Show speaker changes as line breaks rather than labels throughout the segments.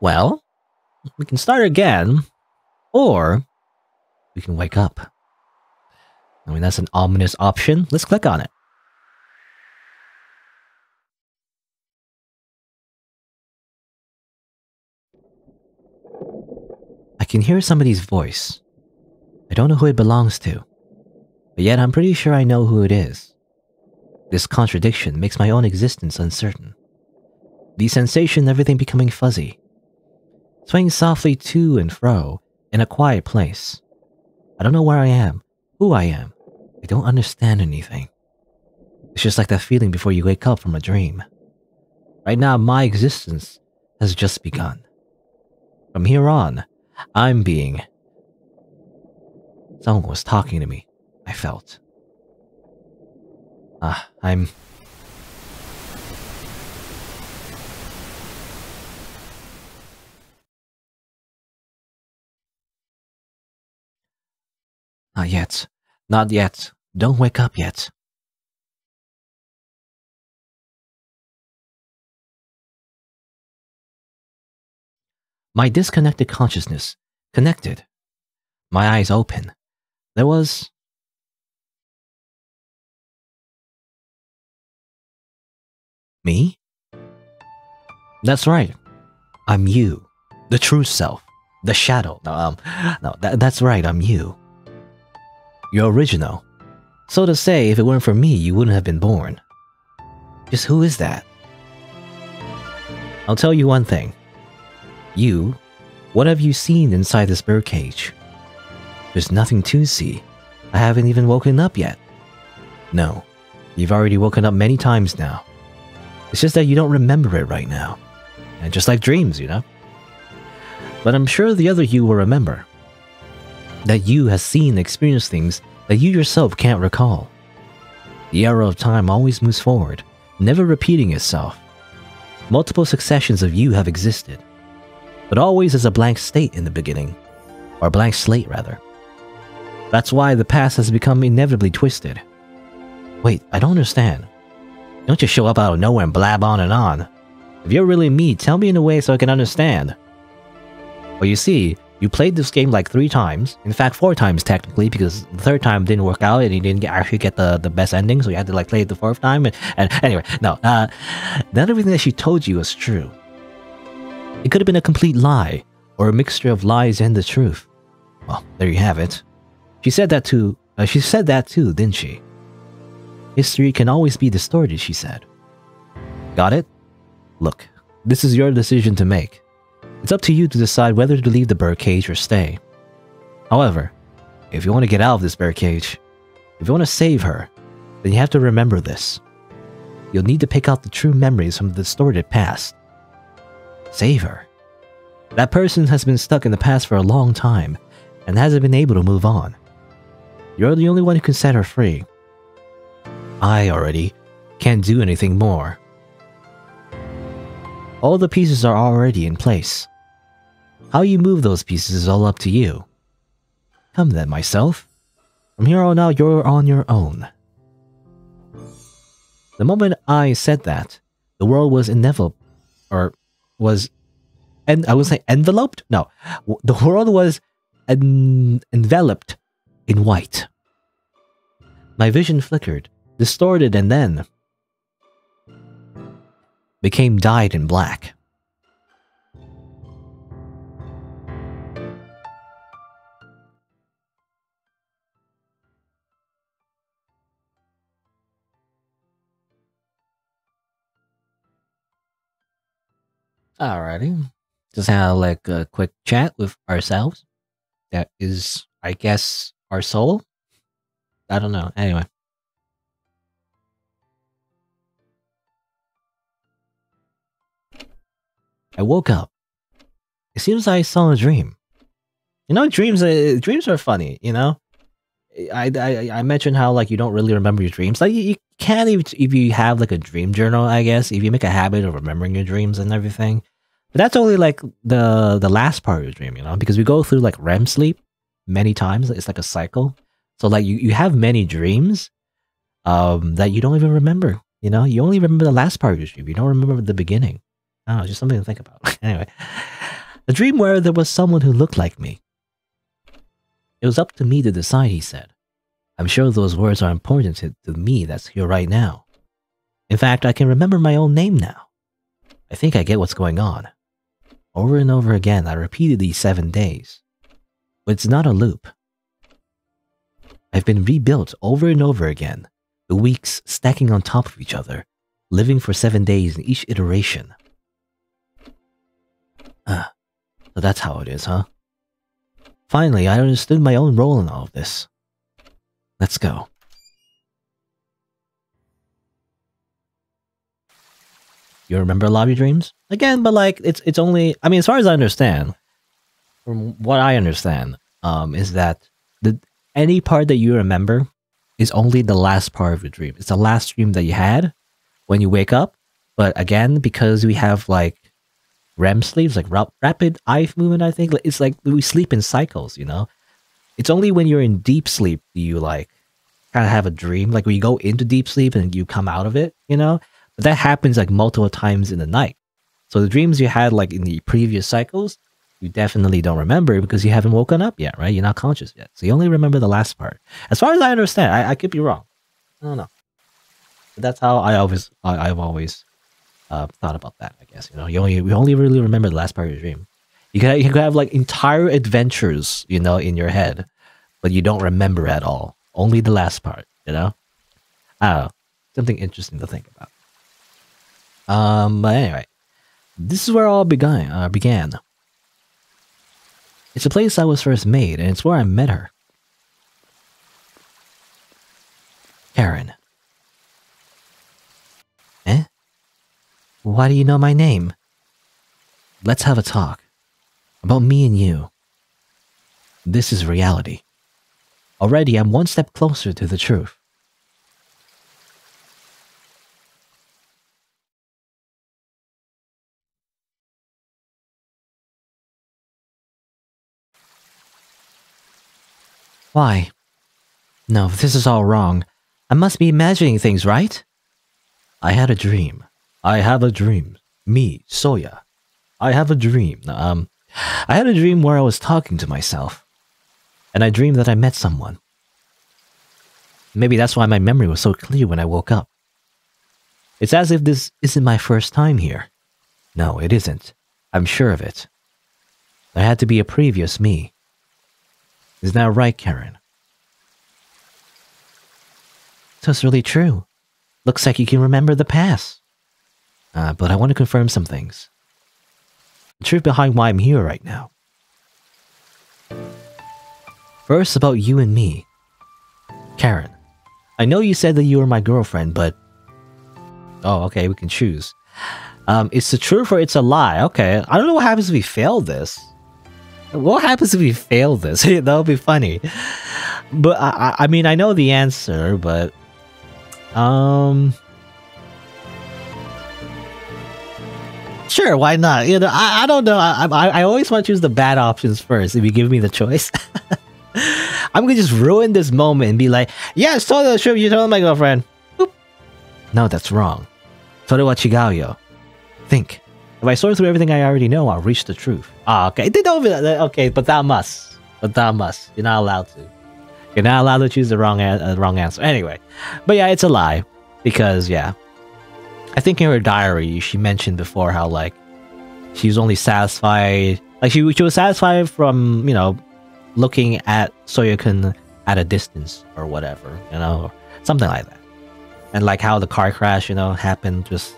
Well, we can start again, or we can wake up. I mean, that's an ominous option. Let's click on it. I can hear somebody's voice. I don't know who it belongs to, but yet I'm pretty sure I know who it is. This contradiction makes my own existence uncertain. The sensation of everything becoming fuzzy. Swaying softly to and fro in a quiet place. I don't know where I am, who I am. I don't understand anything. It's just like that feeling before you wake up from a dream. Right now, my existence has just begun. From here on, I'm being... Someone was talking to me, I felt. I'm... Not yet. Not yet. Don't wake up yet. My disconnected consciousness connected. My eyes open. There was... Me? That's right. I'm you. The true self. The shadow. That's right, I'm you. You're original. So to say, if it weren't for me, you wouldn't have been born. Just who is that? I'll tell you one thing. You, what have you seen inside this birdcage? There's nothing to see. I haven't even woken up yet. No, you've already woken up many times now. It's just that you don't remember it right now. And just like dreams, you know? But I'm sure the other you will remember. That you has seen and experienced things that you yourself can't recall. The arrow of time always moves forward, never repeating itself. Multiple successions of you have existed, but always as a blank state in the beginning, or blank slate rather. That's why the past has become inevitably twisted. Wait, I don't understand. Don't just show up out of nowhere and blab on and on. If you're really me, tell me in a way so I can understand. Well, you see, you played this game like 3 times. In fact, 4 times technically, because the 3rd time didn't work out and you didn't actually get the best ending, so you had to like play it the 4th time. And anyway, no, not everything that she told you was true. It could have been a complete lie, or a mixture of lies and the truth. Well, there you have it. She said that too, didn't she? History can always be distorted, she said. Got it? Look, this is your decision to make. It's up to you to decide whether to leave the birdcage or stay. However, if you want to get out of this birdcage, if you want to save her, then you have to remember this. You'll need to pick out the true memories from the distorted past. Save her. That person has been stuck in the past for a long time and hasn't been able to move on. You're the only one who can set her free. I already can't do anything more. All the pieces are already in place. How you move those pieces is all up to you. Come then, myself. From here on out, you're on your own. The moment I said that, the world was enveloped, or was, and I would say enveloped? No, the world was enveloped in white. My vision flickered, distorted, and then became dyed in black. Alrighty, just have like a quick chat with ourselves. That is, I guess, our soul? I don't know, anyway. I woke up. It seems I saw a dream. You know, dreams are funny, you know? I mentioned how, like, you don't really remember your dreams. Like, you can't even, if you have, like, a dream journal, I guess, if you make a habit of remembering your dreams and everything. But that's only, like, the last part of your dream, you know? Because we go through, like, REM sleep many times. It's like a cycle. So, like, you have many dreams that you don't even remember, you know? You only remember the last part of your dream. You don't remember the beginning. I don't know, just something to think about. Anyway. A dream where there was someone who looked like me. It was up to me to decide, he said. I'm sure those words are important to me that's here right now. In fact, I can remember my own name now. I think I get what's going on. Over and over again, I repeated these 7 days. But it's not a loop. I've been rebuilt over and over again, the weeks stacking on top of each other, living for 7 days in each iteration. So that's how it is, huh? Finally, I understood my own role in all of this. Let's go. You remember a lot of your dreams? Again, but like, it's only... I mean, as far as I understand, from what I understand, is that any part that you remember is only the last part of the dream. It's the last dream that you had when you wake up. But again, because we have like REM sleeps, like rapid eye movement, I think. It's like we sleep in cycles, you know? It's only when you're in deep sleep do you like kind of have a dream. Like when you go into deep sleep and you come out of it, you know? But that happens like multiple times in the night. So the dreams you had like in the previous cycles, you definitely don't remember because you haven't woken up yet, right? You're not conscious yet. So you only remember the last part. As far as I understand, I could be wrong. I don't know. But that's how I've always thought about that, I guess. You know, we only really remember the last part of your dream. You could have like entire adventures, you know, in your head, but you don't remember at all. Only the last part, you know? I don't know. Something interesting to think about. But anyway, this is where all began. It's a place I was first made, and it's where I met her. Karen. Eh? Why do you know my name? Let's have a talk. About me and you. This is reality. Already, I'm one step closer to the truth. Why? No, this is all wrong. I must be imagining things, right? I had a dream. I have a dream. Me, Soya. I have a dream. I had a dream where I was talking to myself. And I dreamed that I met someone. Maybe that's why my memory was so clear when I woke up. It's as if this isn't my first time here. No, it isn't. I'm sure of it. There had to be a previous me. Is that right, Karen? So it's really true. Looks like you can remember the past. But I want to confirm some things. The truth behind why I'm here right now. First, about you and me. Karen, I know you said that you were my girlfriend, but... Oh, okay, we can choose. It's the truth or it's a lie. Okay, I don't know what happens if we fail this. What happens if we fail this? That would be funny. But I mean, I know the answer, but... Sure, why not? You know, I don't know. I always want to choose the bad options first if you give me the choice. I'm gonna just ruin this moment and be like, yeah, it's totally the truth. You told my girlfriend. Boop. No, that's wrong. Torewa chigayo. Think. If I sort through everything I already know, I'll reach the truth. Ah, okay. Okay, but that must. You're not allowed to. You're not allowed to choose the wrong answer. Anyway. But yeah, it's a lie. Because, yeah. I think in her diary, she mentioned before how, like, she was only satisfied... Like, she was satisfied from, you know, looking at Soya-kun at a distance or whatever, you know? Something like that. And, like, how the car crash, you know, happened just...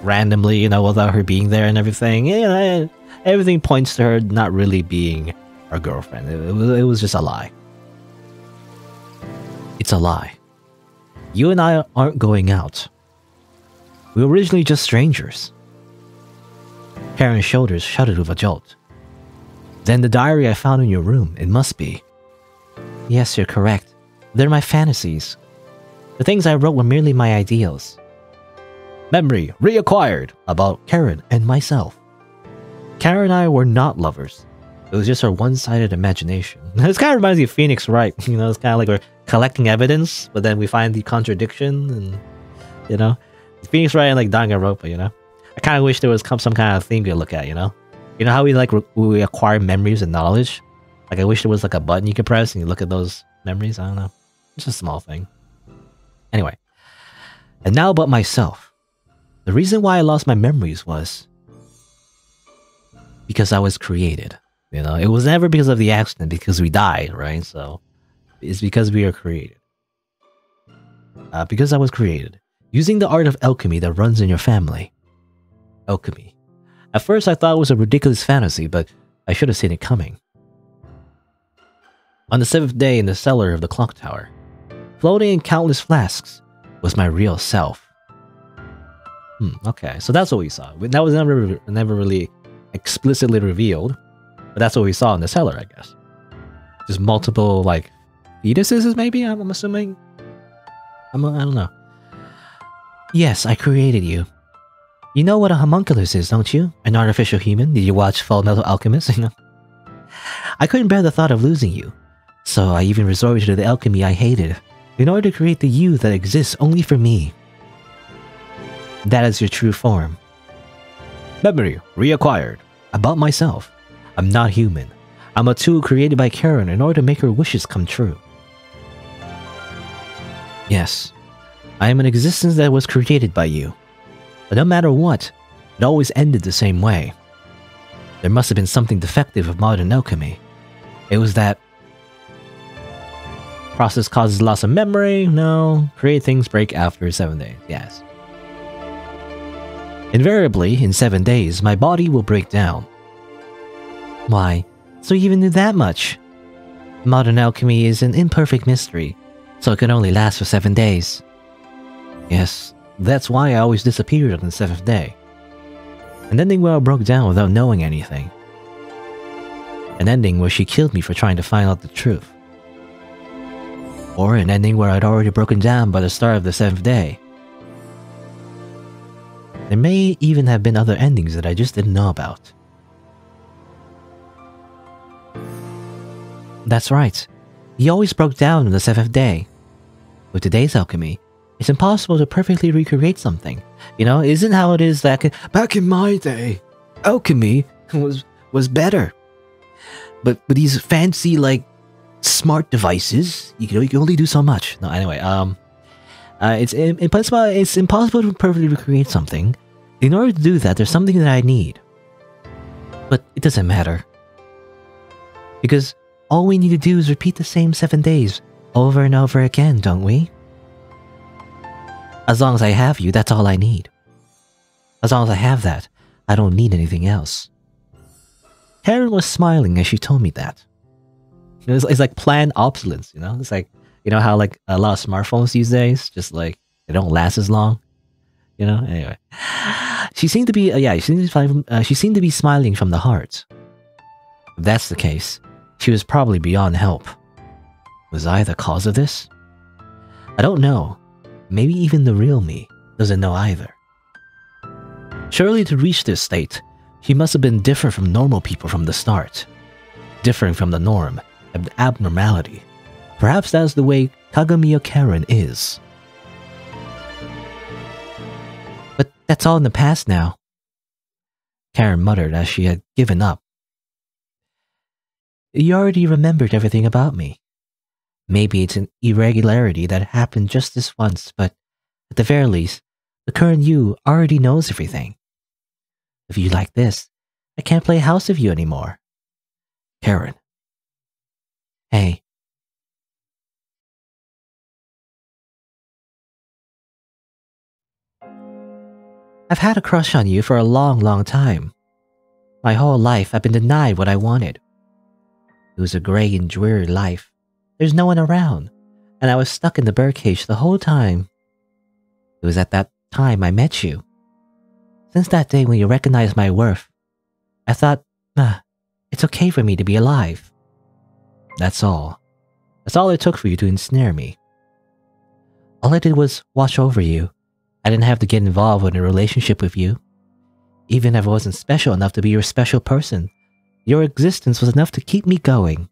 randomly, you know, without her being there and everything. You know, everything points to her not really being her girlfriend. It was just a lie. It's a lie. You and I aren't going out. We were originally just strangers. Karen's shoulders shuddered with a jolt. Then the diary I found in your room, it must be. Yes, you're correct. They're my fantasies. The things I wrote were merely my ideals. Memory reacquired about Karen and myself. Karen and I were not lovers. It was just our one-sided imagination. This kind of reminds me of Phoenix Wright. You know, it's kind of like we're collecting evidence, but then we find the contradiction, and you know, Phoenix Wright and like Danganronpa, you know. I kind of wish there was some kind of thing to look at, you know? You know how we like we acquire memories and knowledge? Like I wish there was like a button you could press and you look at those memories. I don't know. It's a small thing. Anyway. And now about myself. The reason why I lost my memories was because I was created. You know, it was never because of the accident, because we died, right? So it's because we are created. Because I was created. Using the art of alchemy that runs in your family. Alchemy. At first I thought it was a ridiculous fantasy, but I should have seen it coming. On the 7th day in the cellar of the clock tower, floating in countless flasks, was my real self. Okay, so that's what we saw. That was never really explicitly revealed, but that's what we saw in the cellar, I guess. Just multiple, like, fetuses, maybe? I'm assuming? I don't know. Yes, I created you. You know what a homunculus is, don't you? An artificial human? Did you watch Full Metal Alchemist? You know? I couldn't bear the thought of losing you, so I even resorted to the alchemy I hated, in order to create the you that exists only for me. That is your true form. Memory reacquired. About myself. I'm not human. I'm a tool created by Karen in order to make her wishes come true. Yes, I am an existence that was created by you. But no matter what, it always ended the same way. There must have been something defective of modern alchemy. It was that process causes loss of memory. No. Create things break after 7 days. Yes. Invariably, in 7 days, my body will break down. Why? So you even knew that much? Modern alchemy is an imperfect mystery, so it can only last for 7 days. Yes, that's why I always disappeared on the 7th day. An ending where I broke down without knowing anything. An ending where she killed me for trying to find out the truth. Or an ending where I'd already broken down by the start of the 7th day. There may even have been other endings that I just didn't know about. That's right. He always broke down on the 7th day. With today's alchemy, it's impossible to perfectly recreate something. You know, isn't how it is that back in my day, alchemy was better. But with these fancy, like, smart devices, you can only do so much. No, anyway, it's impossible to perfectly recreate something. In order to do that, there's something that I need. But it doesn't matter. Because all we need to do is repeat the same 7 days over and over again, don't we? As long as I have you, that's all I need. As long as I have that, I don't need anything else. Karen was smiling as she told me that. It's like planned obsolescence, you know? It's like, you know how like a lot of smartphones these days, just like, they don't last as long? You know? Anyway. She seemed to be, she seemed to be smiling from the heart. If that's the case, she was probably beyond help. Was I the cause of this? I don't know. Maybe even the real me doesn't know either. Surely to reach this state, he must have been different from normal people from the start. Different from the norm, an abnormality. Perhaps that's the way Kagomiya Karen is. But that's all in the past now. Karen muttered as she had given up. You already remembered everything about me. Maybe it's an irregularity that happened just this once, but at the very least, the current you already knows everything. If you like this, I can't play house with you anymore. Karen. Hey. I've had a crush on you for a long time. My whole life I've been denied what I wanted. It was a grey and dreary life. There's no one around, and I was stuck in the birdcage the whole time. It was at that time I met you. Since that day when you recognized my worth, I thought, it's okay for me to be alive. That's all. That's all it took for you to ensnare me. All I did was watch over you. I didn't have to get involved in a relationship with you. Even if I wasn't special enough to be your special person, your existence was enough to keep me going.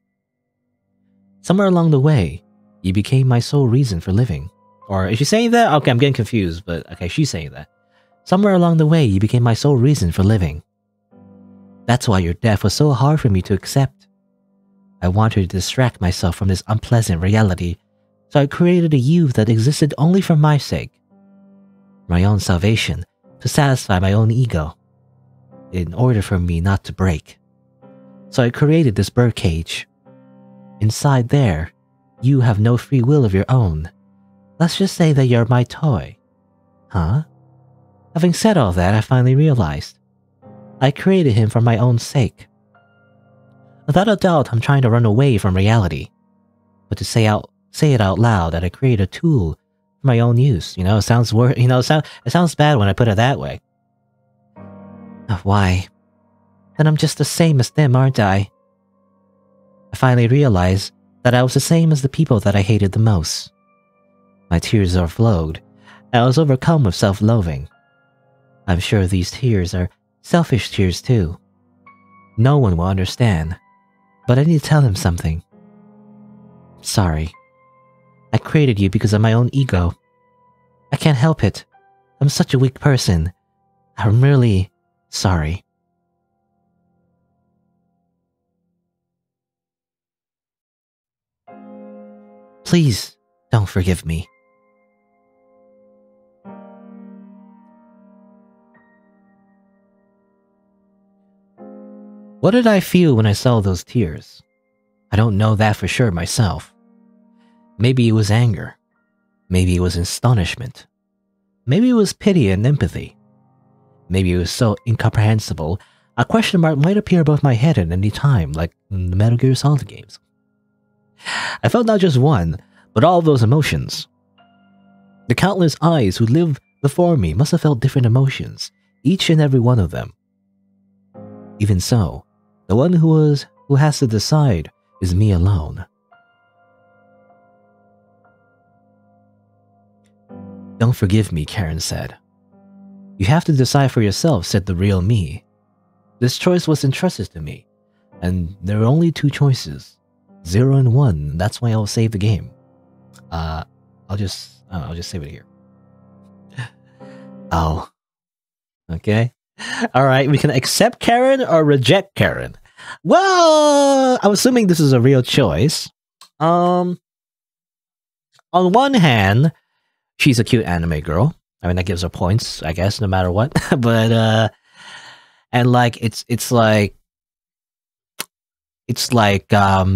Somewhere along the way, you became my sole reason for living. Or is she saying that? Okay, I'm getting confused, but okay, she's saying that. Somewhere along the way, you became my sole reason for living. That's why your death was so hard for me to accept. I wanted to distract myself from this unpleasant reality, so I created a you that existed only for my sake. My own salvation, to satisfy my own ego, in order for me not to break. So I created this birdcage. Inside there, you have no free will of your own. Let's just say that you're my toy. Huh? Having said all that, I finally realized. I created him for my own sake. Without a doubt, I'm trying to run away from reality. But to say it out loud that I create a tool for my own use, it sounds it sounds bad when I put it that way. Why? Then I'm just the same as them, aren't I? I finally realized that I was the same as the people that I hated the most. My tears overflowed, and I was overcome with self-loathing. I'm sure these tears are selfish tears too. No one will understand, but I need to tell him something. Sorry. I created you because of my own ego. I can't help it. I'm such a weak person. I'm really sorry. Please don't forgive me. What did I feel when I saw those tears? I don't know that for sure myself. Maybe it was anger. Maybe it was astonishment. Maybe it was pity and empathy. Maybe it was so incomprehensible, a question mark might appear above my head at any time, like in the Metal Gear Solid games. I felt not just one, but all of those emotions. The countless eyes who lived before me must have felt different emotions, each and every one of them. Even so, the one who has to decide is me alone. Don't forgive me, Karen said. You have to decide for yourself, said the real me. This choice was entrusted to me, and there are only two choices, 0 and 1. That's why I'll save the game. I'll just save it here. Oh, okay. All right, we can accept Karen or reject Karen. Well, I'm assuming this is a real choice. On one hand, she's a cute anime girl. I mean, that gives her points, I guess, no matter what. But and like it's like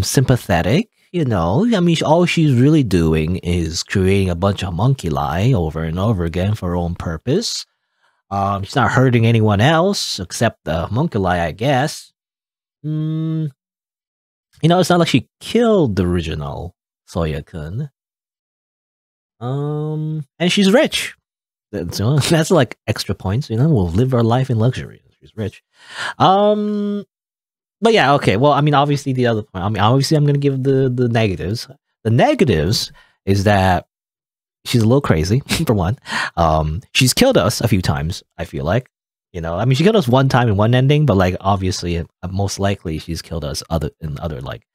sympathetic, I mean, all she's really doing is creating a bunch of monkey lie over and over again for her own purpose. She's not hurting anyone else except the monkey lie, I guess. It's not like she killed the original Soya-kun. And she's rich. That's like extra points, we'll live our life in luxury. She's rich. But yeah, okay. Well, I mean, obviously the other point. I mean, obviously I'm gonna give the negatives. The negatives is that she's a little crazy, for one. She's killed us a few times, I feel like. I mean, she killed us one time in one ending, but like obviously, most likely she's killed us in other like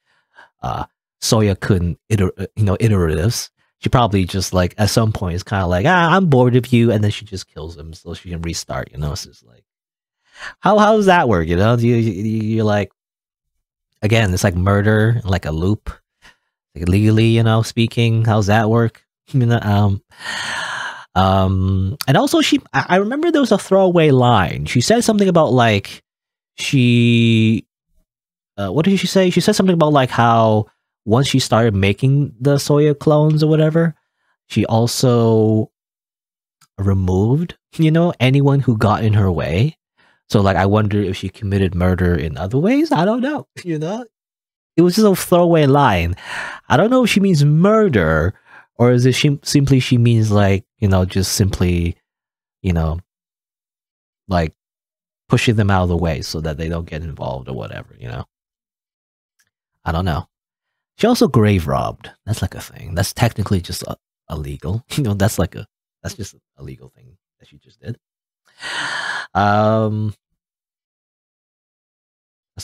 Soya-kun iteratives. She probably just like at some point is kind of like, I'm bored of you, and then she just kills him so she can restart. It's just like, how does that work? You're like, again, it's like murder, like a loop, like legally, speaking. How's that work? And also I remember there was a throwaway line. She said something about like what did she say? She said something about like how once she started making the Soya clones or whatever, she also removed, anyone who got in her way. So like, I wonder if she committed murder in other ways. I don't know. It was just a throwaway line. I don't know if she means murder, or is it simply she means like, just simply, like pushing them out of the way so that they don't get involved or whatever, I don't know. She also grave robbed. That's like a thing. That's technically just illegal. That's just a legal thing that she just did. That's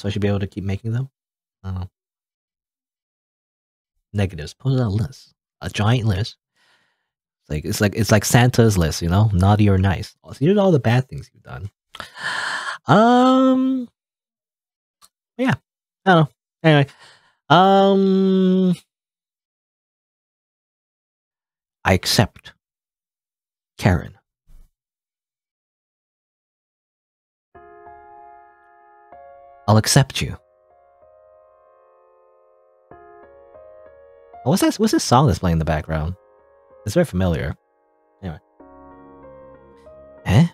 why she'll be able to keep making them. Negatives. Put it on a list. A giant list. It's like Santa's list, you know, naughty or nice. So here's all the bad things you've done. Yeah, I don't know. Anyway, I accept Karen. I'll accept you. Oh, what's this song that's playing in the background? It's very familiar. Anyway. Eh?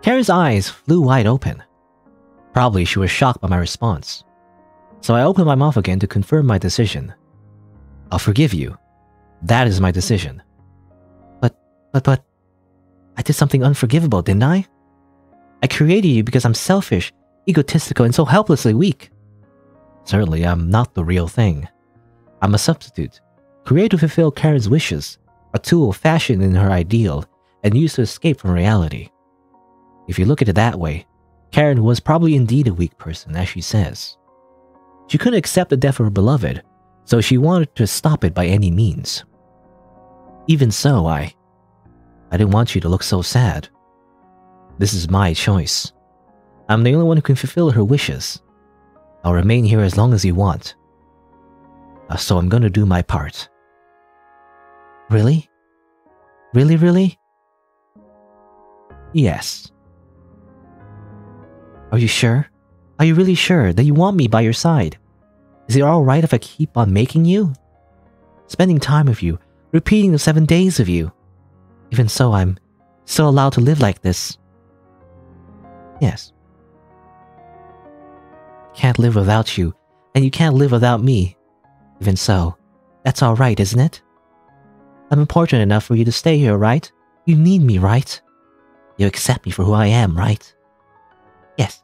Karen's eyes flew wide open. Probably she was shocked by my response. So I opened my mouth again to confirm my decision. I'll forgive you. That is my decision. But, I did something unforgivable, didn't I? I created you because I'm selfish, egotistical, and so helplessly weak. Certainly, I'm not the real thing. I'm a substitute, created to fulfill Karen's wishes, a tool fashioned in her ideal and used to escape from reality. If you look at it that way, Karen was probably indeed a weak person, as she says. She couldn't accept the death of her beloved, so she wanted to stop it by any means. Even so, I didn't want you to look so sad. This is my choice. I'm the only one who can fulfill her wishes. I'll remain here as long as you want. So I'm gonna do my part. Really? Really? Yes. Are you sure? Are you really sure that you want me by your side? Is it alright if I keep on making you? Spending time with you, repeating the 7 days of you. Even so, I'm still allowed to live like this. Yes. Can't live without you, and you can't live without me. Even so, that's alright, isn't it? I'm important enough for you to stay here, right? You need me, right? You accept me for who I am, right? Yes.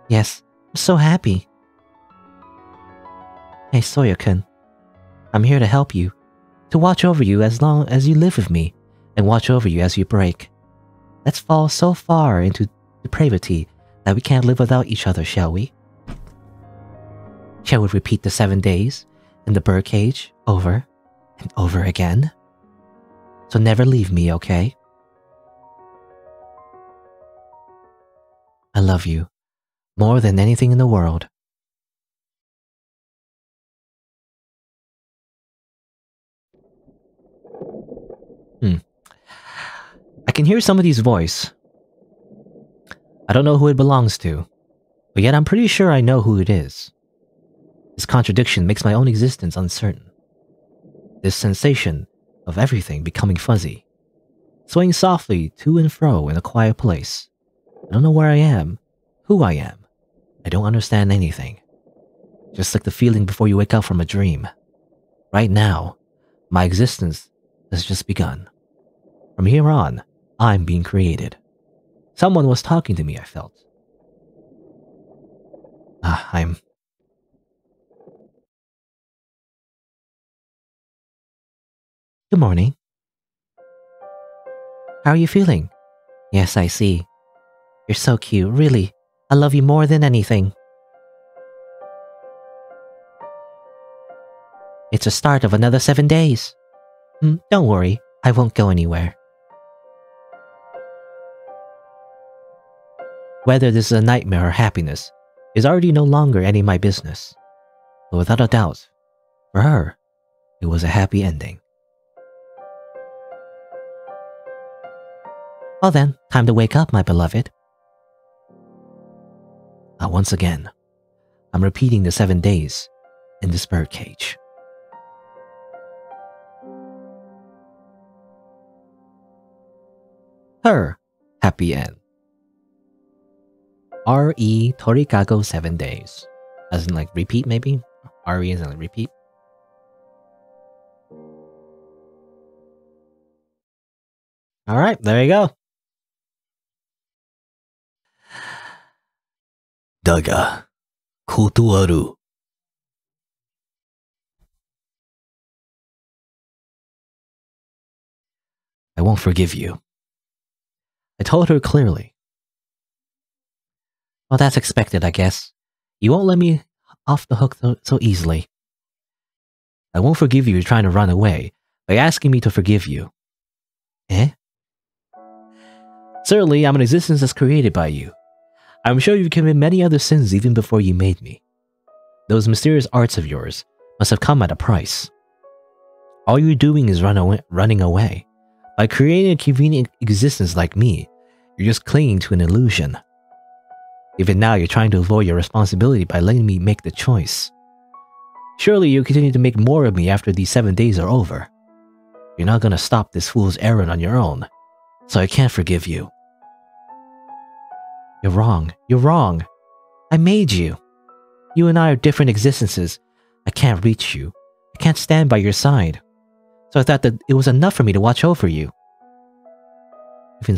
Yes, I'm so happy. Hey, Soya-kun. I'm here to help you, to watch over you as long as you live with me, and watch over you as you break. Let's fall so far into depravity that we can't live without each other, shall we? Shall we repeat the 7 days in the birdcage over and over again? So never leave me, okay? I love you more than anything in the world. I can hear somebody's voice. I don't know who it belongs to, but yet I'm pretty sure I know who it is. This contradiction makes my own existence uncertain. This sensation of everything becoming fuzzy, swaying softly to and fro in a quiet place. I don't know where I am, who I am. I don't understand anything. Just like the feeling before you wake up from a dream. Right now, my existence has just begun. From here on, I'm being created. Someone was talking to me, I felt. Good morning. How are you feeling? Yes, I see. You're so cute, really. I love you more than anything. It's the start of another 7 days. Don't worry, I won't go anywhere. Whether this is a nightmare or happiness is already no longer any of my business. But without a doubt, for her, it was a happy ending. Well then, time to wake up, my beloved. Once again, I'm repeating the 7 days in this birdcage. Her happy end. R.E. Torikago 7 days. As in like repeat maybe? R.E. as in like repeat. Alright, there you go. だが、断る。I won't forgive you. I told her clearly. Well, that's expected, I guess. You won't let me off the hook so easily. I won't forgive you for trying to run away by asking me to forgive you. Eh? Certainly, I'm an existence that's created by you. I'm sure you've committed many other sins even before you made me. Those mysterious arts of yours must have come at a price. All you're doing is running away. By creating a convenient existence like me, you're just clinging to an illusion. Even now, you're trying to avoid your responsibility by letting me make the choice. Surely you'll continue to make more of me after these 7 days are over. You're not gonna stop this fool's errand on your own, so I can't forgive you. You're wrong. You're wrong. I made you. You and I are different existences. I can't reach you. I can't stand by your side. So I thought that it was enough for me to watch over you. Even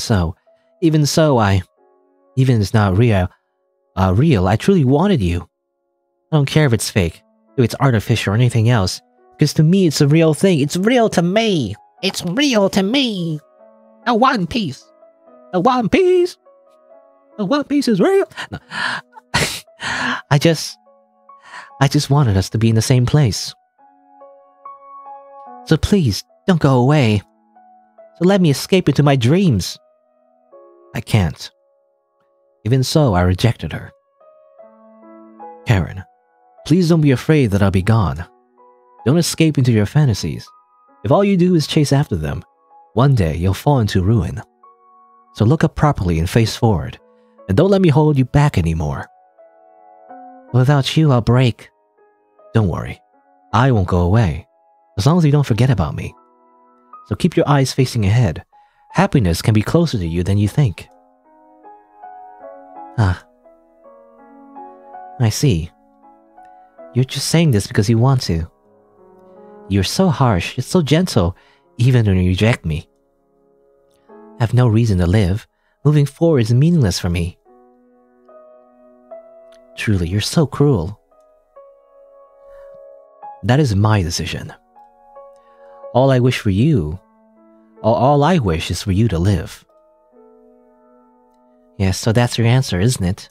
if it's not real, I truly wanted you. I don't care if it's fake, if it's artificial or anything else, because to me it's a real thing. It's real to me. It's real to me. A One Piece. A One Piece. A One Piece is real. No. I just wanted us to be in the same place. So please, don't go away. So let me escape into my dreams. I can't. Even so, I rejected her. Karen, please don't be afraid that I'll be gone. Don't escape into your fantasies. If all you do is chase after them, one day you'll fall into ruin. So look up properly and face forward, and don't let me hold you back anymore. Without you, I'll break. Don't worry, I won't go away, as long as you don't forget about me. So keep your eyes facing ahead. Happiness can be closer to you than you think. Ah. I see. You're just saying this because you want to. You're so harsh, you're so gentle, even when you reject me. I have no reason to live. Moving forward is meaningless for me. Truly, you're so cruel. That is my decision. All I wish is for you to live. Yes, so that's your answer, isn't it?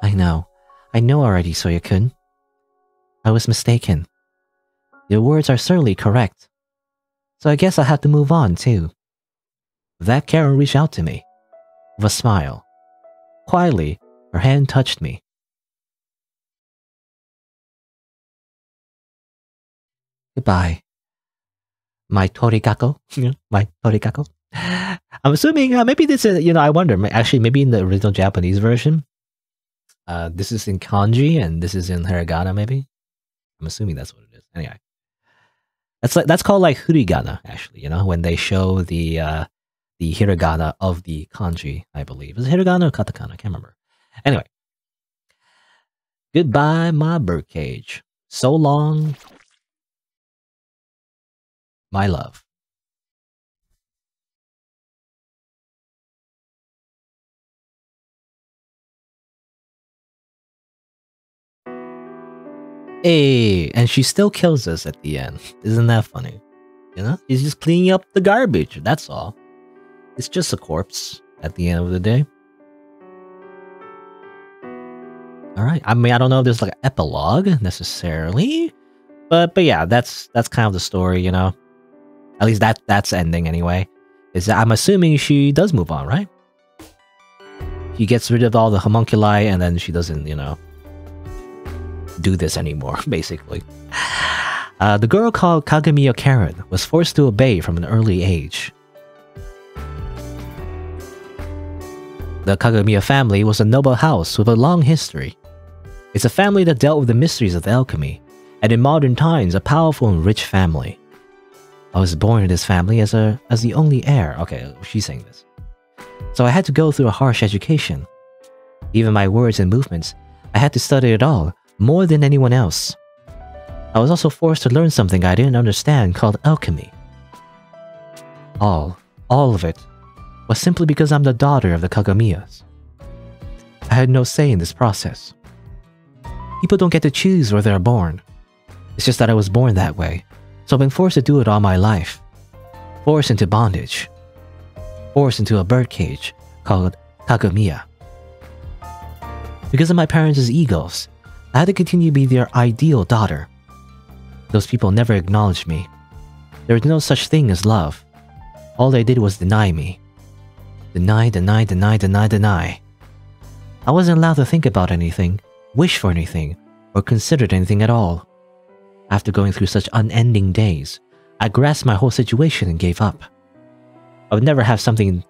I know already, Soya-kun. I was mistaken. Your words are certainly correct. So I guess I'll have to move on, too. With that, Karen reached out to me. With a smile. Quietly, her hand touched me. Goodbye. My Torikago. My Torikago. I'm assuming, maybe this is, I wonder, actually, maybe in the original Japanese version, this is in kanji and this is in hiragana, maybe? I'm assuming that's what it is. Anyway. That's called like hiragana, actually, when they show the hiragana of the kanji, I believe. Is it hiragana or katakana? I can't remember. Anyway. Goodbye, my birdcage. So long, my love. Hey, and she still kills us at the end. Isn't that funny? He's just cleaning up the garbage, that's all. It's just a corpse at the end of the day. Alright, I mean, I don't know if there's like an epilogue necessarily, but yeah, that's kind of the story, At least that's ending anyway. I'm assuming she does move on, right? She gets rid of all the homunculi and then she doesn't, do this anymore, basically. The girl called Kagomiya Karen was forced to obey from an early age. The Kagomiya family was a noble house with a long history. It's a family that dealt with the mysteries of alchemy, and in modern times, a powerful and rich family. I was born in this family as the only heir. Okay, she's saying this. So I had to go through a harsh education. Even my words and movements, I had to study it all, more than anyone else. I was also forced to learn something I didn't understand called alchemy. All of it, was simply because I'm the daughter of the Kagomiyas. I had no say in this process. People don't get to choose where they're born. It's just that I was born that way, so I've been forced to do it all my life. Forced into bondage. Forced into a birdcage called Kagomiya. Because of my parents' egos, I had to continue to be their ideal daughter. Those people never acknowledged me. There was no such thing as love. All they did was deny me. Deny, deny, deny, deny, deny. I wasn't allowed to think about anything, wish for anything, or consider anything at all. After going through such unending days, I grasped my whole situation and gave up. I would never have something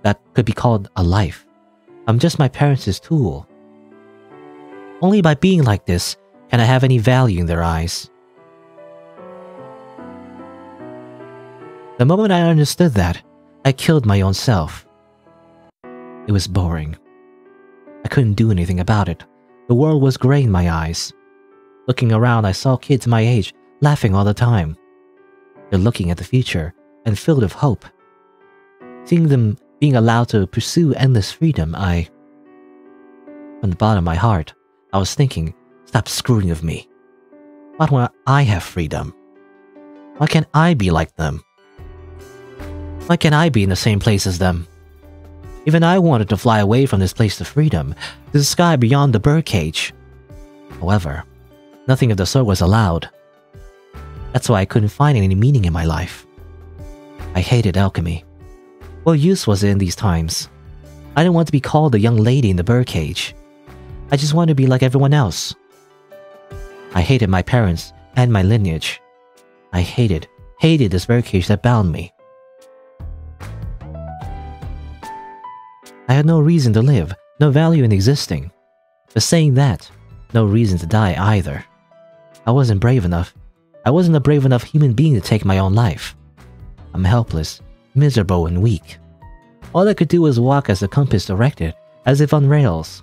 that could be called a life. I'm just my parents' tool. Only by being like this can I have any value in their eyes. The moment I understood that, I killed my own self. It was boring. I couldn't do anything about it. The world was grey in my eyes. Looking around, I saw kids my age laughing all the time. They're looking at the future and filled with hope. Seeing them being allowed to pursue endless freedom, from the bottom of my heart, I was thinking, stop screwing with me. Why don't I have freedom? Why can't I be like them? Why can't I be in the same place as them? Even I wanted to fly away from this place to freedom, to the sky beyond the birdcage. However, nothing of the sort was allowed. That's why I couldn't find any meaning in my life. I hated alchemy. What use was it in these times? I didn't want to be called the young lady in the birdcage. I just wanted to be like everyone else. I hated my parents and my lineage. I hated this birdcage that bound me. I had no reason to live, no value in existing. But saying that, no reason to die either. I wasn't brave enough. I wasn't a brave enough human being to take my own life. I'm helpless, miserable, and weak. All I could do was walk as the compass directed, as if on rails.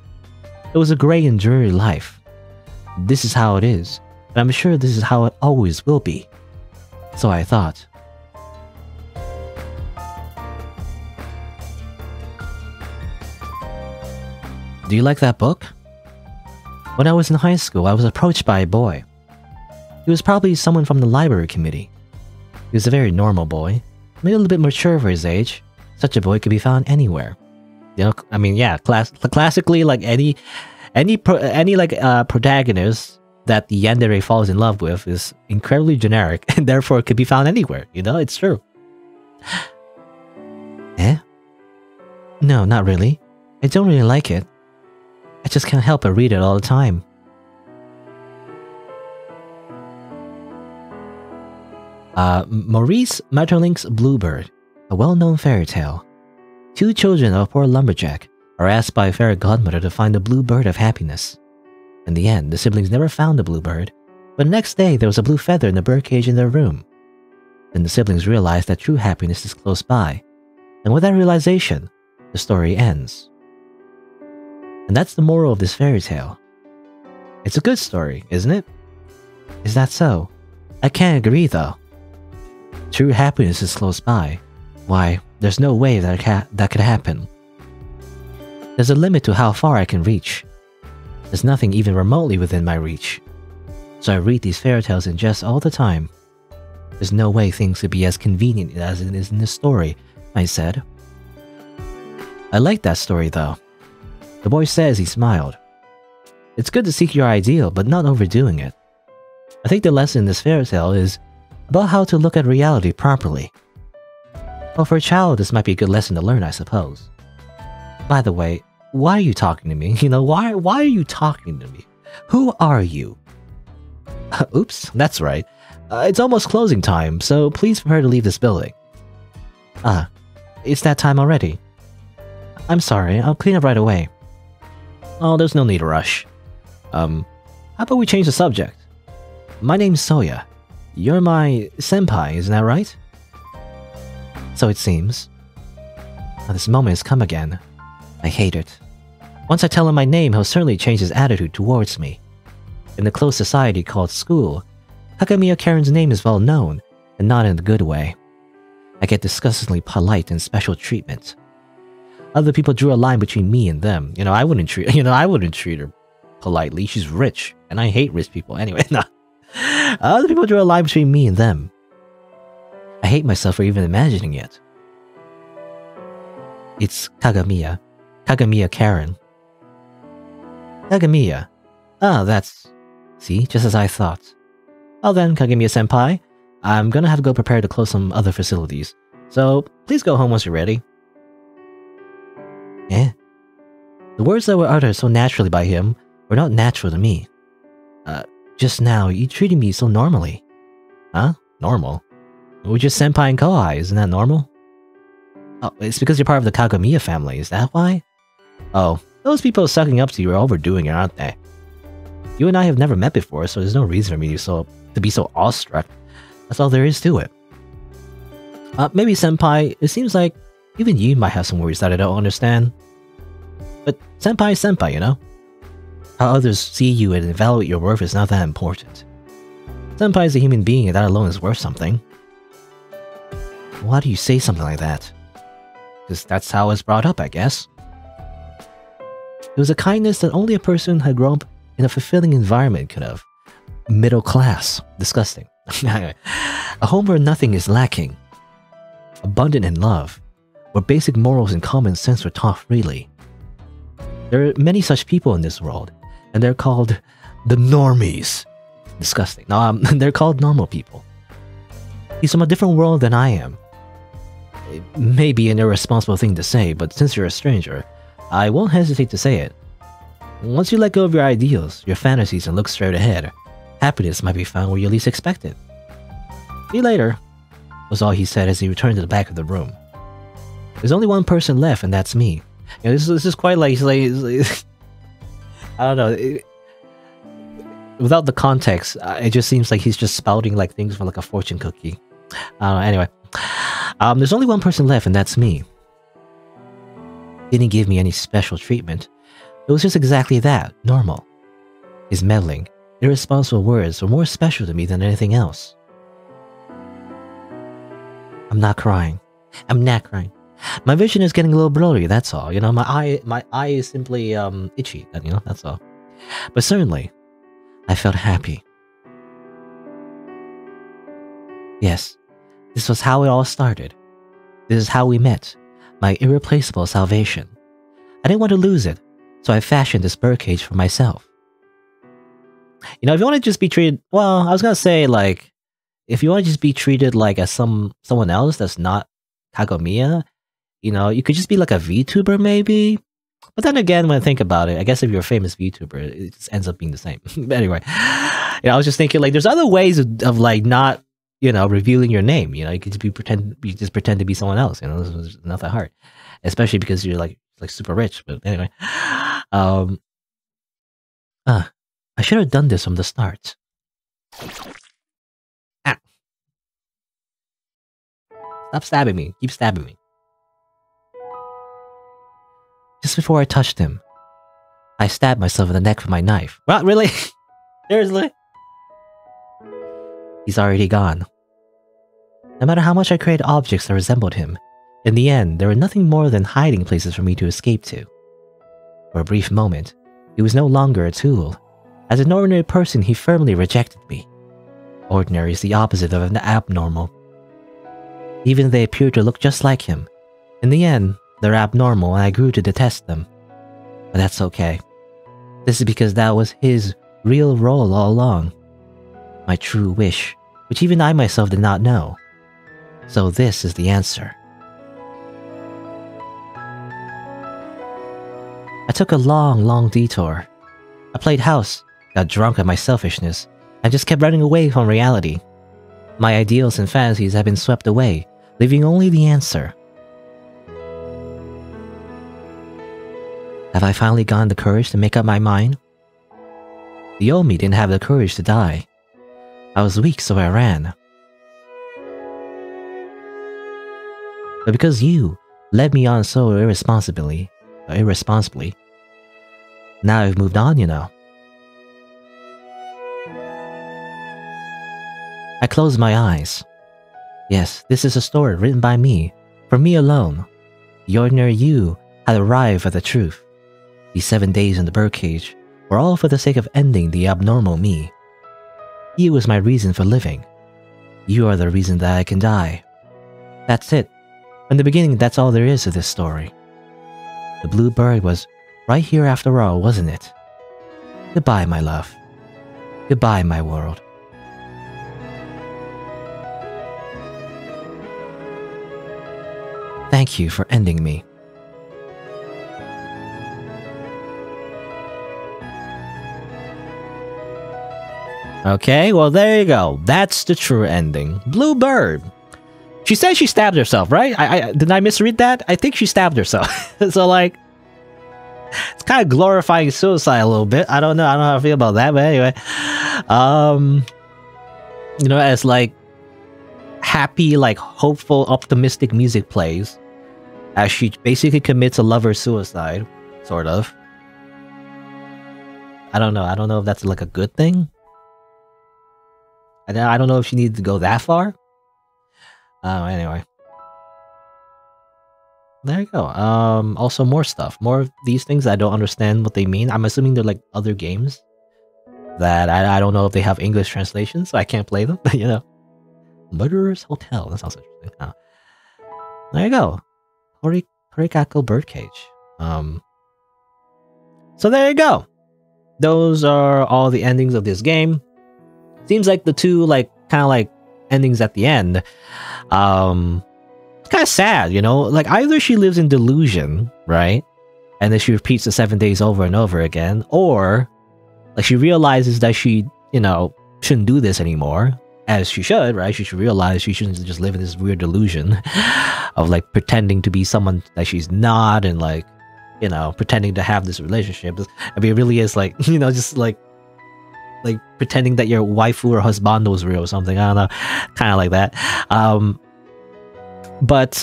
It was a grey and dreary life. This is how it is, and I'm sure this is how it always will be. So I thought. Do you like that book? When I was in high school, I was approached by a boy. He was probably someone from the library committee. He was a very normal boy, maybe a little bit mature for his age. Such a boy could be found anywhere. You know, I mean, yeah, classically, like any protagonist that the yandere falls in love with is incredibly generic and therefore could be found anywhere. You know, it's true. Eh? No, not really. I don't really like it. I just can't help but read it all the time. Maurice Maeterlinck's Bluebird, a well-known fairy tale. Two children of a poor lumberjack are asked by a fairy godmother to find the blue bird of happiness. In the end, the siblings never found the blue bird, but the next day there was a blue feather in the birdcage in their room. Then the siblings realized that true happiness is close by, and with that realization, the story ends. And that's the moral of this fairy tale. It's a good story, isn't it? Is that so? I can't agree though. True happiness is close by. Why, there's no way that could happen. There's a limit to how far I can reach. There's nothing even remotely within my reach. So I read these fairy tales in jest all the time. There's no way things could be as convenient as it is in this story, I said. I like that story though. The boy says he smiled. It's good to seek your ideal, but not overdoing it. I think the lesson in this fairy tale is about how to look at reality properly. Well, for a child, this might be a good lesson to learn, I suppose. By the way, why are you talking to me? You know, why are you talking to me? Who are you? Oops, that's right. It's almost closing time, so please prepare to leave this building. It's that time already. I'm sorry, I'll clean up right away. Oh, there's no need to rush. How about we change the subject? My name's Soya. You're my senpai, isn't that right? So it seems. Now this moment has come again. I hate it. Once I tell him my name, he'll certainly change his attitude towards me. In the closed society called school, Kagomiya Karen's name is well known, and not in a good way. I get disgustingly polite and special treatment. Other people drew a line between me and them. I wouldn't treat her politely. She's rich, and I hate rich people anyway. No. Other people drew a line between me and them. I hate myself for even imagining it. It's Kagomiya Karen. Kagomiya. Ah, that's... See, just as I thought. Well then, Kagumiya-senpai, I'm gonna have to go prepare to close some other facilities. So, please go home once you're ready. Eh? The words that were uttered so naturally by him were not natural to me. Just now, you treated me so normally. Huh? Normal? We're just senpai and kohai, isn't that normal? Oh, it's because you're part of the Kagomiya family, is that why? Oh, those people sucking up to you are overdoing it, aren't they? You and I have never met before, so there's no reason for me to be so awestruck. That's all there is to it. Maybe senpai, it seems like even you might have some worries that I don't understand. But senpai is senpai, you know? How others see you and evaluate your worth is not that important. Senpai is a human being and that alone is worth something. Why do you say something like that? Because that's how it's brought up, I guess. It was a kindness that only a person who had grown up in a fulfilling environment could have. Middle class. Disgusting. A home where nothing is lacking. Abundant in love. Where basic morals and common sense were taught freely. There are many such people in this world, and they're called the normies. Disgusting. No, they're called normal people. He's from a different world than I am. It may be an irresponsible thing to say, but since you're a stranger, I won't hesitate to say it. Once you let go of your ideals, your fantasies, and look straight ahead, happiness might be found where you least expect it. See you later, was all he said as he returned to the back of the room. There's only one person left, and that's me. You know, this is quite like, I don't know. Without the context, it just seems like he's just spouting like things from like a fortune cookie. Anyway, there's only one person left, and that's me. Didn't give me any special treatment. It was just exactly that, normal. His meddling, irresponsible words were more special to me than anything else. I'm not crying. I'm not crying. My vision is getting a little blurry, that's all. You know, my eye is simply itchy, you know, that's all. But certainly, I felt happy. Yes, this was how it all started. This is how we met. My irreplaceable salvation. I didn't want to lose it, so I fashioned this birdcage for myself. You know, if you want to just be treated, well, I was gonna say like, if you want to just be treated like as someone else that's not Kagomiya, you know, you could just be like a VTuber maybe. But then again, when I think about it, I guess if you're a famous VTuber, it just ends up being the same. But anyway, you know, I was just thinking like, there's other ways of like not, you know, revealing your name. You know, you could just pretend to be someone else. You know, this was not that hard, especially because you're like super rich. But anyway, I should have done this from the start. Ah. Stop stabbing me. Keep stabbing me. Just before I touched him, I stabbed myself in the neck with my knife. What? Really? Seriously? He's already gone. No matter how much I created objects that resembled him, in the end, there were nothing more than hiding places for me to escape to. For a brief moment, he was no longer a tool. As an ordinary person, he firmly rejected me. Ordinary is the opposite of an abnormal. Even they appeared to look just like him. In the end, they're abnormal and I grew to detest them. But that's okay. This is because that was his real role all along. My true wish, which even I myself did not know. So this is the answer. I took a long detour. I played house, got drunk at my selfishness, and just kept running away from reality. My ideals and fantasies have been swept away, leaving only the answer. Have I finally gotten the courage to make up my mind? The old me didn't have the courage to die. I was weak, so I ran. But because you led me on so irresponsibly, now I've moved on, you know. I closed my eyes. Yes, this is a story written by me, for me alone. The ordinary you had arrived at the truth. These 7 days in the birdcage were all for the sake of ending the abnormal me. You is my reason for living. You are the reason that I can die. That's it. From the beginning, that's all there is to this story. The blue bird was right here after all, wasn't it? Goodbye, my love. Goodbye, my world. Thank you for ending me. Okay, well, there you go. That's the true ending. Blue Bird. She said she stabbed herself, right? Did I misread that? I think she stabbed herself. So, like, it's kind of glorifying suicide a little bit. I don't know how I feel about that, but anyway. You know, as, like, happy, like, hopeful, optimistic music plays, as she basically commits a lover suicide, sort of. I don't know if that's, like, a good thing. I don't know if she needed to go that far. Anyway. There you go. Also more stuff. More of these things I don't understand what they mean. I'm assuming they're like other games that I don't know if they have English translations, so I can't play them. You know. Murderer's Hotel. That sounds interesting. There you go. Torikago Birdcage. So there you go. Those are all the endings of this game. Seems like the two like kind of like endings at the end. It's kind of sad, you know? Like either she lives in delusion, right? And then she repeats the 7 days over and over again, or like she realizes that she, you know, shouldn't do this anymore, as she should, right? She should realize she shouldn't just live in this weird delusion of like pretending to be someone that she's not, and like, you know, pretending to have this relationship. I mean, it really is like, you know, just like pretending that your waifu or husband was real or something. I don't know, kind of like that. But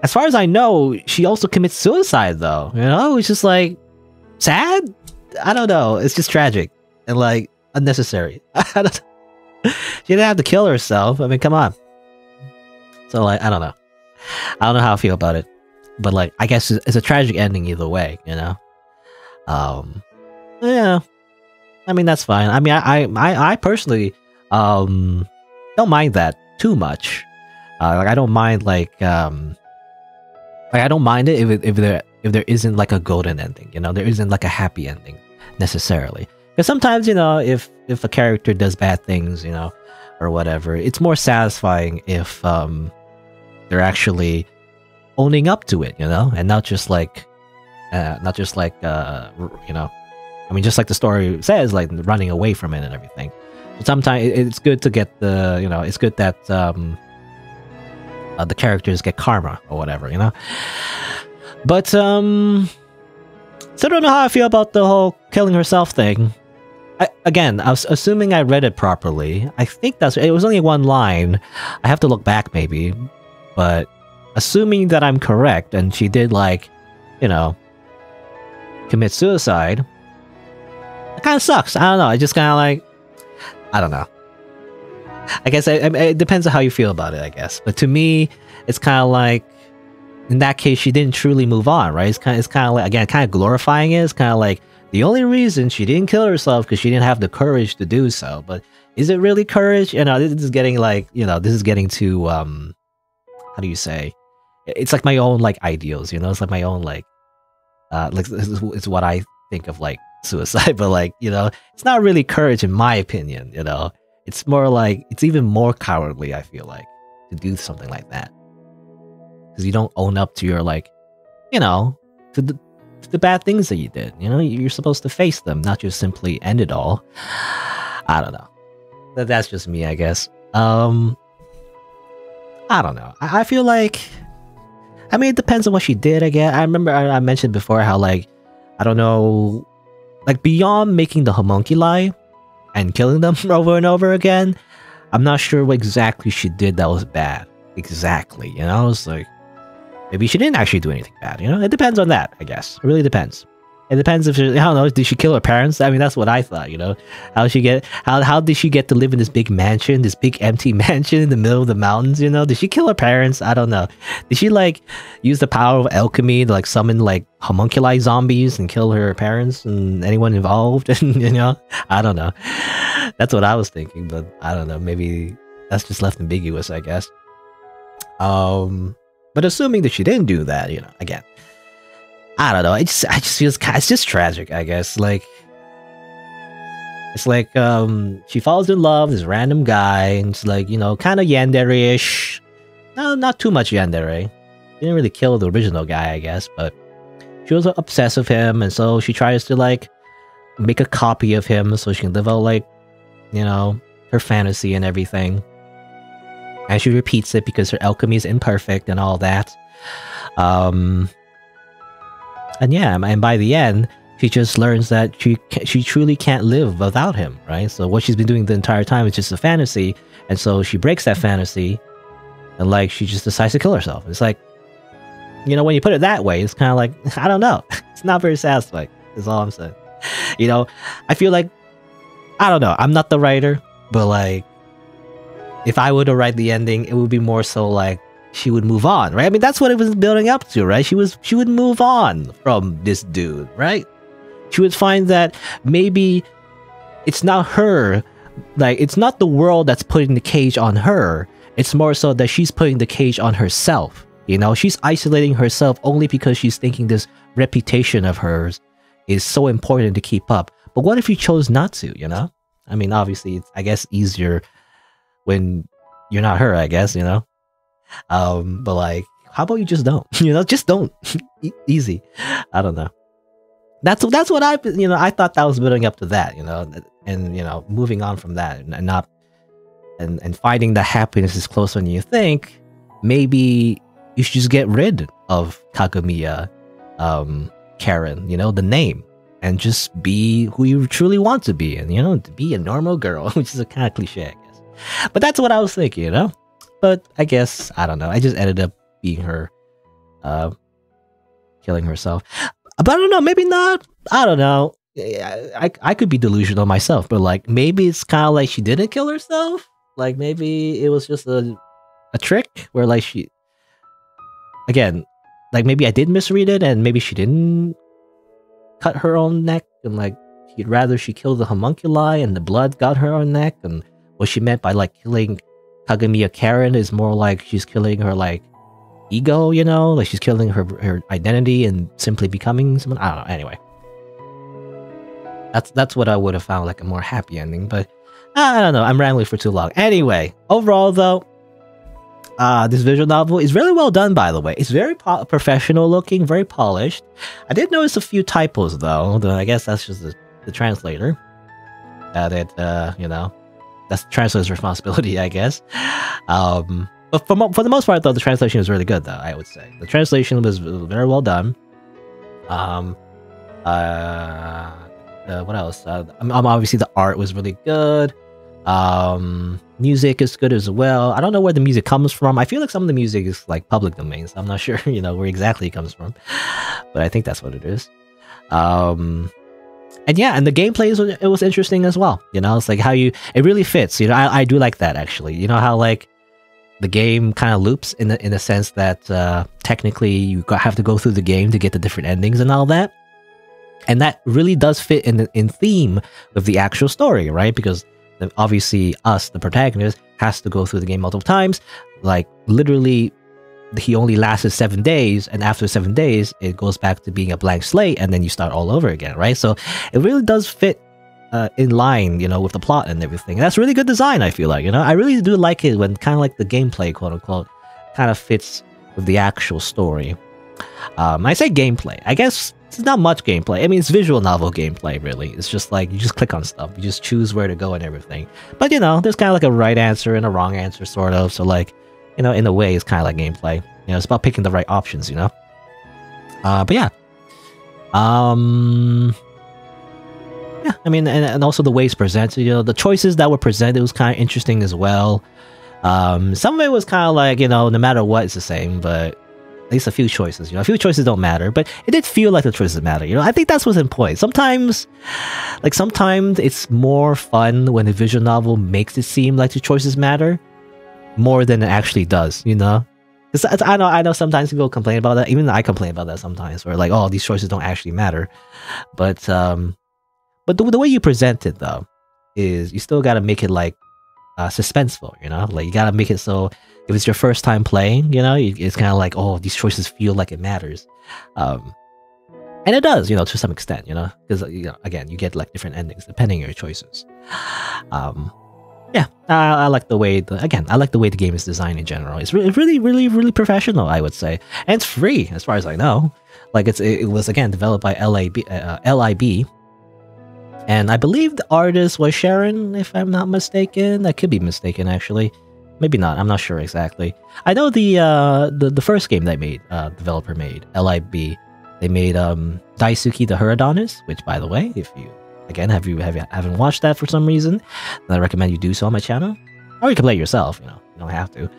as far as I know, she also commits suicide, though. You know, it's just like sad. I don't know. It's just tragic and like unnecessary. She didn't have to kill herself. I mean, come on. So like, I don't know. I don't know how I feel about it, but like, I guess it's a tragic ending either way. You know. Yeah. I mean, that's fine. I mean, I personally don't mind that too much. Like I don't mind like I don't mind it if there isn't like a golden ending, you know, there isn't like a happy ending necessarily. Because sometimes, you know, if a character does bad things, you know, or whatever, it's more satisfying if they're actually owning up to it, you know, and not just like you know, I mean, just like the story says, like running away from it and everything. But sometimes it's good to get the, you know, it's good that the characters get karma or whatever, you know. But so I don't know how I feel about the whole killing herself thing. Again, I was assuming I read it properly. I think it was only one line. I have to look back maybe, but assuming that I'm correct and she did like, you know, commit suicide. It kind of sucks. I don't know. I just kind of like, I don't know. I guess it depends on how you feel about it, I guess. But to me, it's kind of like, in that case, she didn't truly move on, right? It's kind of like, again, kind of glorifying it. It's kind of like the only reason she didn't kill herself because she didn't have the courage to do so. But is it really courage? You know, this is getting like, you know, this is getting to, how do you say? It's like my own like ideals, you know. It's like my own like it's what I think of like suicide, but like, you know, it's not really courage in my opinion, you know. It's more like, it's even more cowardly, I feel like, to do something like that. Because you don't own up to your, like, you know, to the bad things that you did. You know, you're supposed to face them, not just simply end it all. I don't know. That's just me, I guess. I don't know. I feel like, I mean, it depends on what she did, I guess. I remember I mentioned before how, like, I don't know, like, beyond making the homunculi and killing them over and over again, I'm not sure what exactly she did that was bad. Exactly, you know? It's like, maybe she didn't actually do anything bad, you know? It depends on that, I guess. It really depends. It depends if she, I don't know, did she kill her parents? I mean, that's what I thought, you know? How did she get to live in this big mansion, this big empty mansion in the middle of the mountains, you know? Did she kill her parents? I don't know. Did she, like, use the power of alchemy to, like, summon, like, homunculi zombies and kill her parents and anyone involved? And, you know? I don't know. That's what I was thinking, but I don't know. Maybe that's just left ambiguous, I guess. But assuming that she didn't do that, you know, again, I don't know. I just feels it's just tragic, I guess. Like, it's like she falls in love with this random guy, and it's like, you know, kind of yandere-ish, no, not too much yandere. She didn't really kill the original guy, I guess, but she was obsessed with him, and so she tries to like make a copy of him so she can live out like, you know, her fantasy and everything. And she repeats it because her alchemy is imperfect and all that. And yeah, and by the end, she just learns that she truly can't live without him, right? So what she's been doing the entire time is just a fantasy, and so she breaks that fantasy, and like she just decides to kill herself. It's like, you know, when you put it that way, it's kind of like, I don't know, it's not very satisfying. Is all I'm saying. You know, I feel like, I don't know, I'm not the writer, but like, if I were to write the ending, it would be more so like she would move on, right? I mean, that's what it was building up to, right? She would move on from this dude, right? She would find that maybe it's not her, like, it's not the world that's putting the cage on her. It's more so that she's putting the cage on herself. You know, she's isolating herself only because she's thinking this reputation of hers is so important to keep up. But what if you chose not to, you know? I mean, obviously, it's, I guess, easier when you're not her, I guess, you know? But like, how about you just don't? You know, just don't. Easy. I don't know. That's what I, you know, I thought that was building up to that, you know, and, you know, moving on from that and not, and finding that happiness is closer than you think. Maybe you should just get rid of Kagomiya Karen, you know, the name, and just be who you truly want to be, and, you know, to be a normal girl, which is a kind of cliche, I guess. But that's what I was thinking, you know? But I guess, I don't know, I just ended up being her, killing herself. But I don't know, maybe not, I don't know. I could be delusional myself, but like, maybe it's kind of like she didn't kill herself. Like, maybe it was just a trick where like she, again, like maybe I did misread it, and maybe she didn't cut her own neck, and like she'd rather she killed the homunculi and the blood got her own neck, and what she meant by like killing Kagomiya Karen is more like she's killing her like ego, you know, like she's killing her identity and simply becoming someone. I don't know. Anyway, that's what I would have found like a more happy ending, but I don't know. I'm rambling for too long. Anyway, overall though, this visual novel is really well done, by the way. It's very professional looking, very polished. I did notice a few typos though, I guess that's just the translator. That you know, that's the translator's responsibility, I guess. But for the most part though, the translation is really good though, I would say. The translation was very well done. What else? Obviously the art was really good. Music is good as well. I don't know where the music comes from. I feel like some of the music is like public domain, so I'm not sure, you know, where exactly it comes from, but I think that's what it is. And yeah, and the gameplay it was interesting as well. You know, it's like how it really fits. You know, I do like that actually. You know how like the game kind of loops in the sense that technically you have to go through the game to get the different endings and all that, and that really does fit in theme with the actual story, right? Because obviously us, the protagonist, has to go through the game multiple times. Like literally, he only lasted 7 days, and after 7 days, it goes back to being a blank slate, and then you start all over again, right? So it really does fit in line, you know, with the plot and everything. And that's really good design, I feel like, you know? I really do like it when kind of like the gameplay, quote unquote, kind of fits with the actual story. I say gameplay. I guess it's not much gameplay. I mean, it's visual novel gameplay, really. It's just like, you just click on stuff. You just choose where to go and everything. But, you know, there's kind of like a right answer and a wrong answer, sort of. So, like, you know, in a way, it's kind of like gameplay. You know, it's about picking the right options, you know? But yeah. Yeah, I mean, and also the way it's presented, you know, the choices that were presented was kind of interesting as well. Some of it was kind of like, you know, no matter what, it's the same, but at least a few choices, you know, a few choices don't matter, but it did feel like the choices matter, you know. I think that's what's important. Sometimes it's more fun when a visual novel makes it seem like the choices matter more than it actually does, you know. Because I know sometimes people complain about that. Even I complain about that sometimes, where like, oh, these choices don't actually matter. But the way you present it though is you still got to make it like suspenseful, you know. Like you got to make it so if it's your first time playing, you know, it's kind of like, oh, these choices feel like it matters, and it does, you know, to some extent, you know, because you know, again, you get like different endings depending on your choices. yeah, I like the way I like the way the game is designed in general. It's really professional, I would say, and it's free as far as I know. Like it was again developed by LIB, and I believe the artist was Sharon, if I'm not mistaken. I could be mistaken actually, maybe not. I'm not sure exactly. I know the first game they made, developer made LIB. They made Daisuke the Huradonis, which by the way, if you again haven't watched that for some reason, then I recommend you do so on my channel, or you can play it yourself. You don't have to.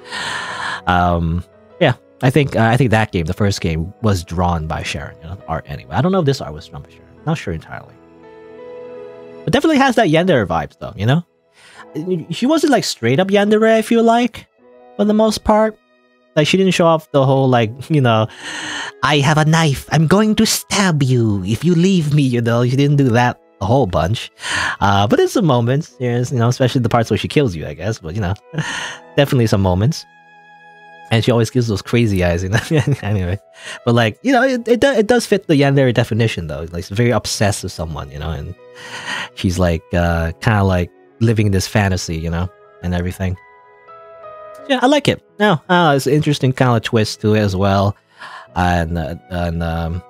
Yeah, I think that game, the first game, was drawn by Sharon. Art anyway. I don't know if this art was drawn by Sharon. Not sure entirely, but definitely has that yandere vibes though. She wasn't like straight up yandere, I feel like, for the most part. Like, she didn't show off the whole, like, I have a knife, I'm going to stab you if you leave me, She didn't do that a whole bunch. But there's some moments, especially the parts where she kills you, I guess. But, definitely some moments. And she always gives those crazy eyes, Anyway. But, like, it does fit the yandere definition, though. Like, she's very obsessed with someone, and she's, like, kind of, like, living this fantasy, and everything. Yeah, I like it. No, it's an interesting kind of twist to it as well, and the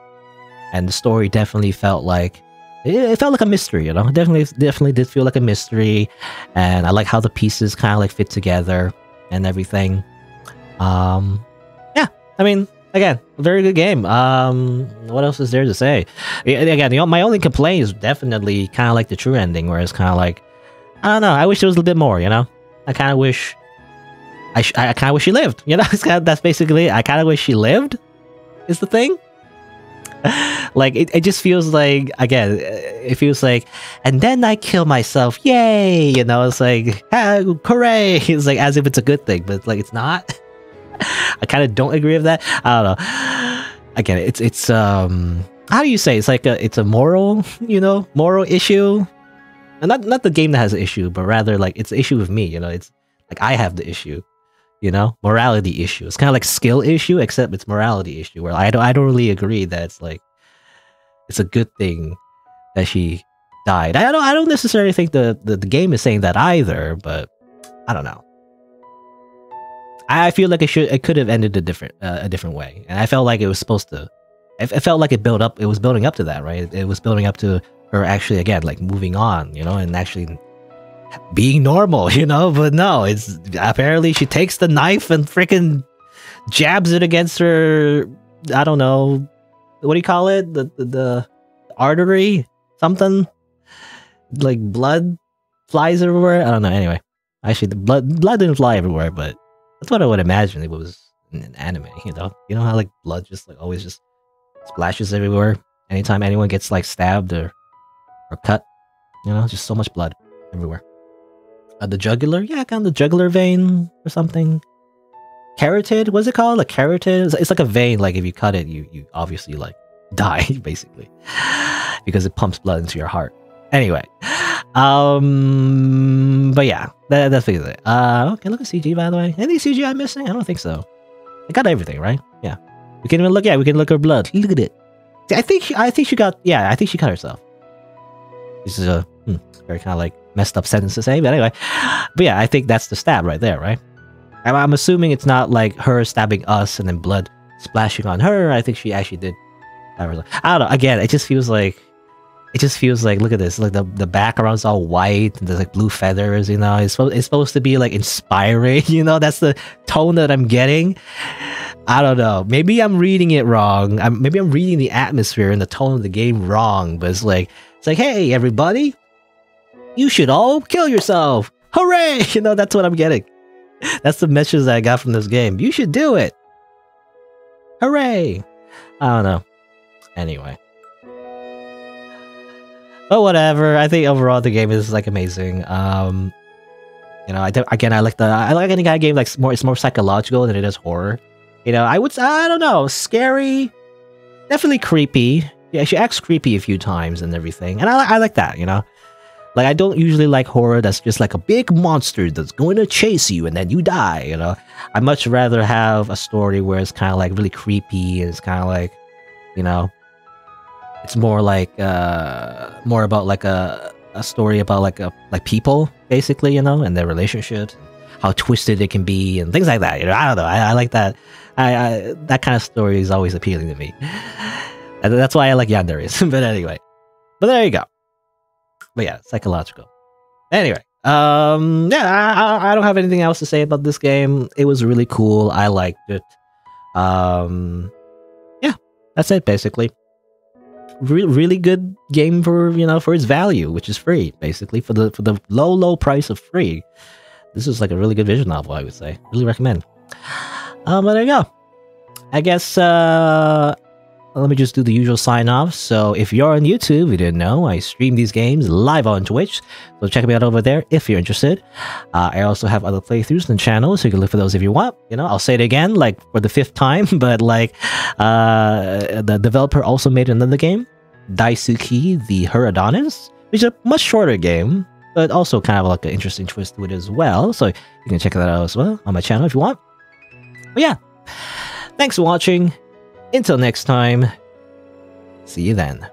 story definitely felt like it felt like a mystery. Definitely did feel like a mystery, and I like how the pieces kind of like fit together and everything. Yeah, I mean, again, very good game. What else is there to say? Again, my only complaint is definitely kind of like the true ending, where it's kind of like, I don't know. I wish there was a little bit more. I kind of wish. I kind of wish she lived, that's basically it. I kind of wish she lived, is the thing. Like, it just feels like, again, it feels like, and then I kill myself, yay, it's like, hooray, it's like, as if it's a good thing, but like, it's not. I kind of don't agree with that. I don't know. Again, it's how do you say, it's like it's a moral, moral issue, and not the game that has an issue, but rather like, it's an issue with me, it's like, I have the issue. Morality issue. It's kind of like skill issue, except it's morality issue, where I don't really agree that it's like, it's a good thing that she died. I don't necessarily think the game is saying that either, but I don't know. I feel like it could have ended a different way, and I felt like it was supposed to. It felt like it was building up to that, right? It was building up to her actually again like moving on, and actually being normal, but no, it's apparently she takes the knife and freaking jabs it against her, I don't know, what do you call it, the artery, something, like blood flies everywhere. I don't know. Anyway, actually the blood didn't fly everywhere, but that's what I would imagine it was in an anime. How like blood just like always just splashes everywhere anytime anyone gets like stabbed or cut, just so much blood everywhere. The jugular, yeah, kind of the jugular vein or something. Carotid, what's it called? A carotid? It's like a vein. Like if you cut it, you obviously like die basically because it pumps blood into your heart. Anyway, but yeah, that's basically it. Okay, look at CG by the way. Any CG I'm missing? I don't think so. I got everything right. Yeah, we can even look. Yeah, we can look at her blood. Look at it. I think she got. Yeah, I think she cut herself. This is a very kind of like messed up sentence to say, but anyway. But yeah, I think that's the stab right there, right? I'm assuming it's not like her stabbing us and then blood splashing on her. I think she actually did. I don't know. Again, it just feels like, look at this. Like the background's all white and there's like blue feathers. It's supposed to be like inspiring. That's the tone that I'm getting. I don't know. Maybe I'm reading it wrong. Maybe I'm reading the atmosphere and the tone of the game wrong. But it's like, hey, everybody, you should all kill yourself. Hooray! That's what I'm getting. That's the message that I got from this game. You should do it. Hooray! I don't know. Anyway. But whatever. I think overall the game is like amazing. I like any kind of game like it's more psychological than it is horror. I don't know, scary, definitely creepy. Yeah, she acts creepy a few times and everything, and I like that. Like, I don't usually like horror that's just like a big monster that's going to chase you and then you die, I much rather have a story where it's kind of like really creepy and it's kind of like, it's more like, more about like a a story about like people basically, and their relationships, how twisted it can be, and things like that. I don't know. I like that. I that kind of story is always appealing to me, and that's why I like yanderes. But anyway, there you go. But yeah, psychological. Anyway, yeah, I don't have anything else to say about this game. It was really cool. I liked it. Yeah, that's it basically. Really good game for for its value, which is free basically for the low price of free. This is like a really good visual novel, I would say. Really recommend. But there you go. I guess let me just do the usual sign off. So if you're on YouTube, you didn't know, I stream these games live on Twitch. So check me out over there if you're interested. I also have other playthroughs on the channel, so you can look for those if you want. I'll say it again, like for the 5th time, but like the developer also made another game, Daisuke the Huradonis, which is a much shorter game, but also kind of like an interesting twist to it as well. So you can check that out as well on my channel if you want. But yeah, thanks for watching. Until next time, see you then.